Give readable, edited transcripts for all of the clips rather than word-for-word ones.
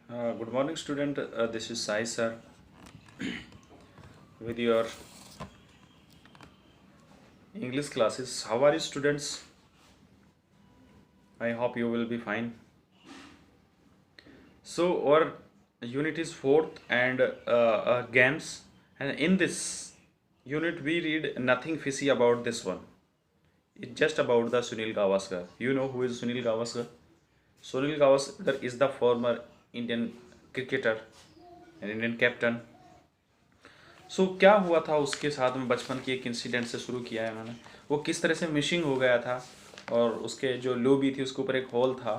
Good morning, student. This is Sai sir with your English classes. How are you, students? I hope you will be fine. So our unit is fourth and games, and in this unit we read nothing fishy about this one. It's just about the Sunil Gavaskar. You know who is Sunil Gavaskar? Sunil Gavaskar is the former Indian cricketer and Indian captain. क्या हुआ था उसके साथ में बचपन की एक incident से शुरू किया है मैंने। वो किस तरह से मिसिंग हो गया था और उसके जो लोबी थी उसके ऊपर एक होल था,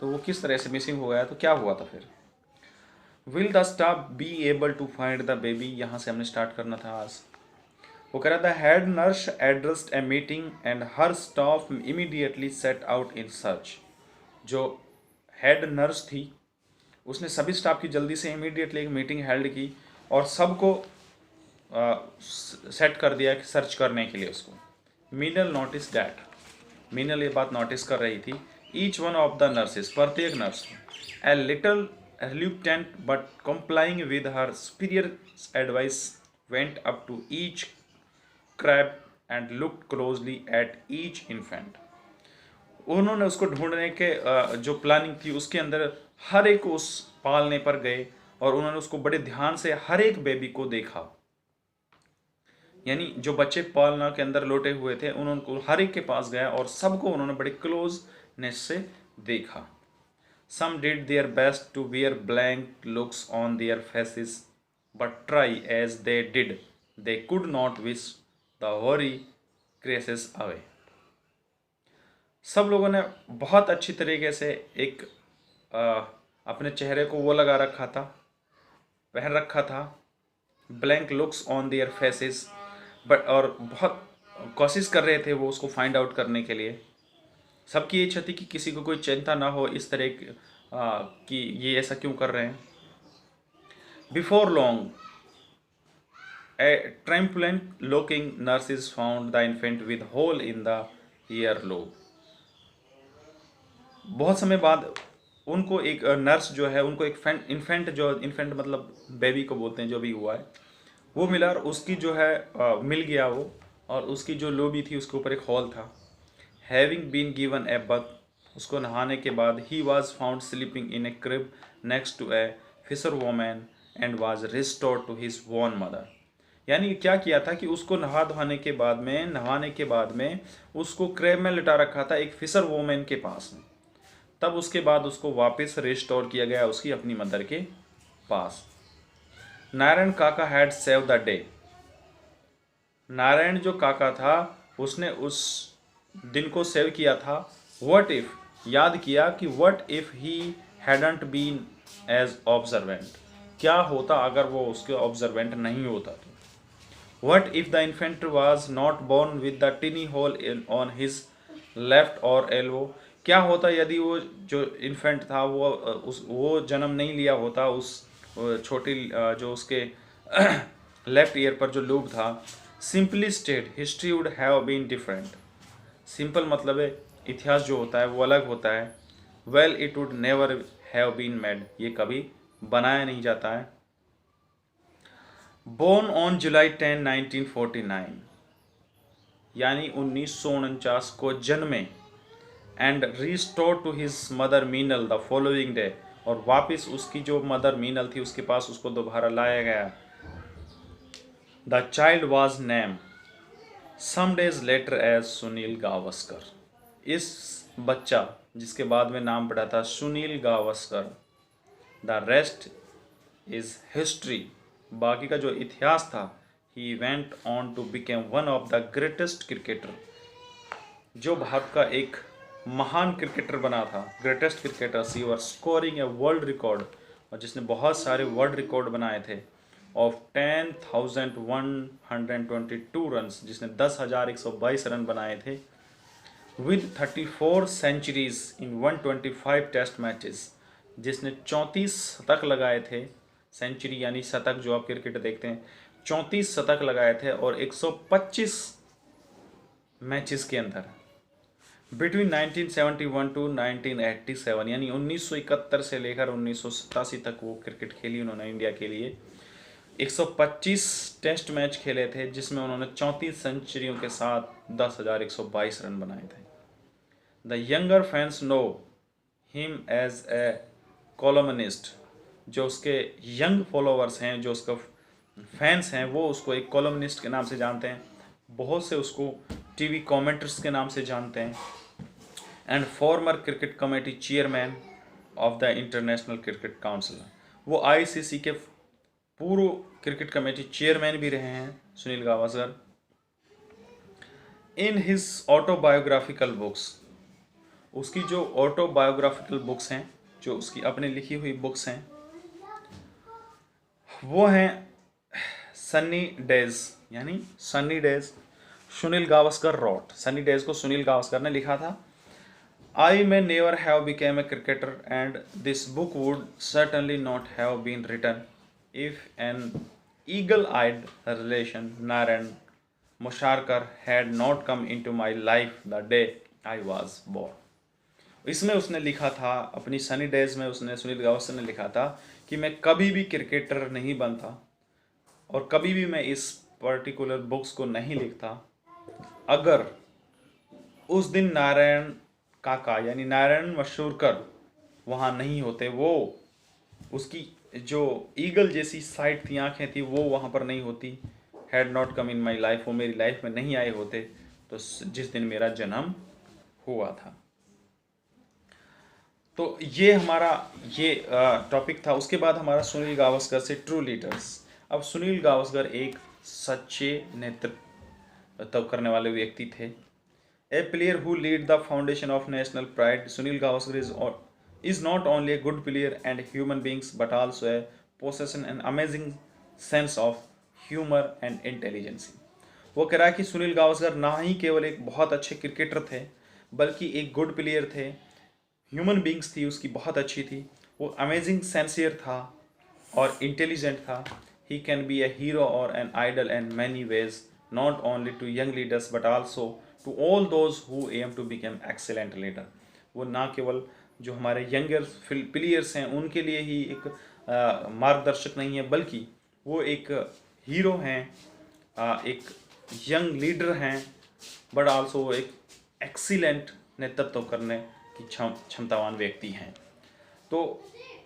तो वो किस तरह से मिसिंग हो गया, तो क्या हुआ था फिर। Will the staff be able to find the baby, यहाँ से हमने स्टार्ट करना था आज। वो कह रहा था head nurse addressed a meeting and her staff immediately set out in search. जो हेड नर्स थी उसने सभी स्टाफ की जल्दी से इमीडिएटली एक मीटिंग हेल्ड की और सबको सेट कर दिया कि सर्च करने के लिए उसको। मीनल नोटिस डैट, मीनल ये बात नोटिस कर रही थी। Each one of the nurses, प्रत्येक नर्स को, a little reluctant but complying with her superior's advice, went up to each crab and looked closely at each infant. उन्होंने उसको ढूंढने के जो प्लानिंग थी उसके अंदर हर एक उस पालने पर गए और उन्होंने उसको बड़े ध्यान से हर एक बेबी को देखा। यानी जो बच्चे पालना के अंदर लोटे हुए थे उन्होंने हर एक के पास गया और सबको उन्होंने बड़े क्लोजनेस से देखा। Some did their best to wear blank looks on their faces but try as they did they could not wish the worry creases away. सब लोगों ने बहुत अच्छी तरीके से एक अपने चेहरे को वो लगा रखा था, पहन रखा था, blank looks on their faces, but और बहुत कोशिश कर रहे थे वो उसको फाइंड आउट करने के लिए। सबकी इच्छा थी कि किसी को कोई चिंता ना हो इस तरह कि ये ऐसा क्यों कर रहे हैं। Before long a tremulant looking nurses found the infant with hole in the ear lobe. बहुत समय बाद उनको एक नर्स जो है उनको एक इन्फेंट, जो इन्फेंट मतलब बेबी को बोलते हैं, जो भी हुआ है वो मिला और उसकी जो है मिल गया वो, और उसकी जो लोबी थी उसके ऊपर एक हॉल था। Having been given a bath, उसको नहाने के बाद ही was found sleeping in a crib next to a fisherwoman and was restored to his own mother. यानी क्या किया था कि उसको नहाने के बाद में उसको क्रेब में लिटा रखा था एक फिशर वोमैन के पास में। तब उसके बाद उसको वापस रिस्टोर किया गया उसकी अपनी मदर के पास। नारायण काका had save the day, Narayan जो काका था उसने उस दिन को सेव किया था। व्हाट इफ, याद किया कि what if he hadn't been as observant, क्या होता अगर वो उसके ऑब्जर्वेंट नहीं होता तो। What if the infant was not born with the tiny hole on his left earlobe, क्या होता यदि वो जो इन्फेंट था वो जन्म नहीं लिया होता उस छोटी जो उसके लेफ्ट ईयर पर जो लूब था। Simply state history would have been different, simple मतलब है इतिहास जो होता है वो अलग होता है। Well it would never have been made, ये कभी बनाया नहीं जाता है। बोर्न ऑन जुलाई 10, 1949, यानी 1949 को जन्मे, and restore to his mother Meenal the following day, और वापस उसकी जो मदर मीनल थी उसके पास उसको दोबारा लाया गया। The child was name some days later as Sunil Gavaskar, इस बच्चा जिसके बाद में नाम पड़ा था Sunil Gavaskar. The rest is history, बाकी का जो इतिहास था। He went on to became one of the greatest cricketer, जो भारत का एक महान क्रिकेटर बना था, ग्रेटेस्ट क्रिकेटर, सीवर स्कोरिंग ए वर्ल्ड रिकॉर्ड, और जिसने बहुत सारे वर्ल्ड रिकॉर्ड बनाए थे, ऑफ 10,122 रन, जिसने 10,122 रन बनाए थे, with 34 centuries in 125 test matches, जिसने 34 शतक लगाए थे। सेंचुरी यानी शतक, जो आप क्रिकेट देखते हैं, 34 शतक लगाए थे और 125 मैचेस के अंदर। बिटवीन 1971 टू 1987 यानी 1971 से लेकर 1987 तक वो क्रिकेट खेली उन्होंने इंडिया के लिए। 125 टेस्ट मैच खेले थे जिसमें उन्होंने 34 सेंचुरियों के साथ 10,122 रन बनाए थे। The younger fans know him as a columnist, जो उसके यंग फॉलोअर्स हैं, जो उसका फैंस हैं, वो उसको एक कॉलमनिस्ट के नाम से जानते हैं। बहुत से उसको टीवी कमेंटर्स के नाम से जानते हैं। And farmer cricket committee chairman of the international cricket council, वो आईसीसी के पूर्व क्रिकेट कमेटी चेयरमैन भी रहे हैं Sunil Gavaskar. In his autobiographical books, उसकी जो ऑटोबायोग्राफिकल बुक्स हैं, जो उसकी अपने लिखी हुई बुक्स हैं, वो हैं सन्नी डेज, यानी Sunny Days Sunil Gavaskar wrote. Sunny Days को सुनील गावस्कर ने लिखा था। I may never have became a cricketer and this book would certainly not have been written if an eagle eyed relation Narayan Masurekar had not come into my life the day I was born. इसमें उसने लिखा था, अपनी Sunny days में उसने, सुनील गावस्कर ने लिखा था कि मैं कभी भी क्रिकेटर नहीं बनता और कभी भी मैं इस पर्टिकुलर बुक्स को नहीं लिखता अगर उस दिन नारायण काका यानी नारायण मशहूरकर वहाँ नहीं होते। वो उसकी जो ईगल जैसी साइड थी, आंखें थी, वो वहाँ पर नहीं होती। Had not come in my life, वो मेरी लाइफ में नहीं आए होते तो जिस दिन मेरा जन्म हुआ था। तो ये हमारा ये टॉपिक था। उसके बाद हमारा सुनील गावस्कर से ट्रू लीडर्स। अब सुनील गावस्कर एक सच्चे नेतृत्व करने वाले व्यक्ति थे। A player who lead the foundation of national pride, Sunil Gavaskar is not only a good player and human beings but also a possession an amazing sense of humor and intelligence। वो कह रहा है कि सुनील गावस्कर ना ही केवल एक बहुत अच्छे क्रिकेटर थे बल्कि एक गुड प्लेयर थे, ह्यूमन बींग्स थी उसकी बहुत अच्छी थी, वो अमेजिंग सेंसियर था और इंटेलिजेंट था। He can be a hero और an idol in many ways not only to young leaders but also to all those who aim to become excellent leader. वो ना केवल जो हमारे यंगर प्लेयर्स हैं उनके लिए ही एक मार्गदर्शक नहीं है बल्कि वो एक हीरो हैं, एक यंग लीडर हैं, बट आल्सो वो एक एक्सीलेंट नेतृत्व करने की क्षमतावान व्यक्ति हैं। तो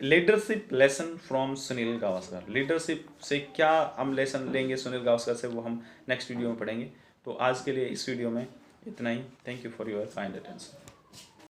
leadership lesson from Sunil Gavaskar, leadership से क्या हम लेसन लेंगे सुनील गावस्कर से, वो हम नेक्स्ट वीडियो में पढ़ेंगे। तो आज के लिए इस वीडियो में इतना ही। Thank you for your kind attention.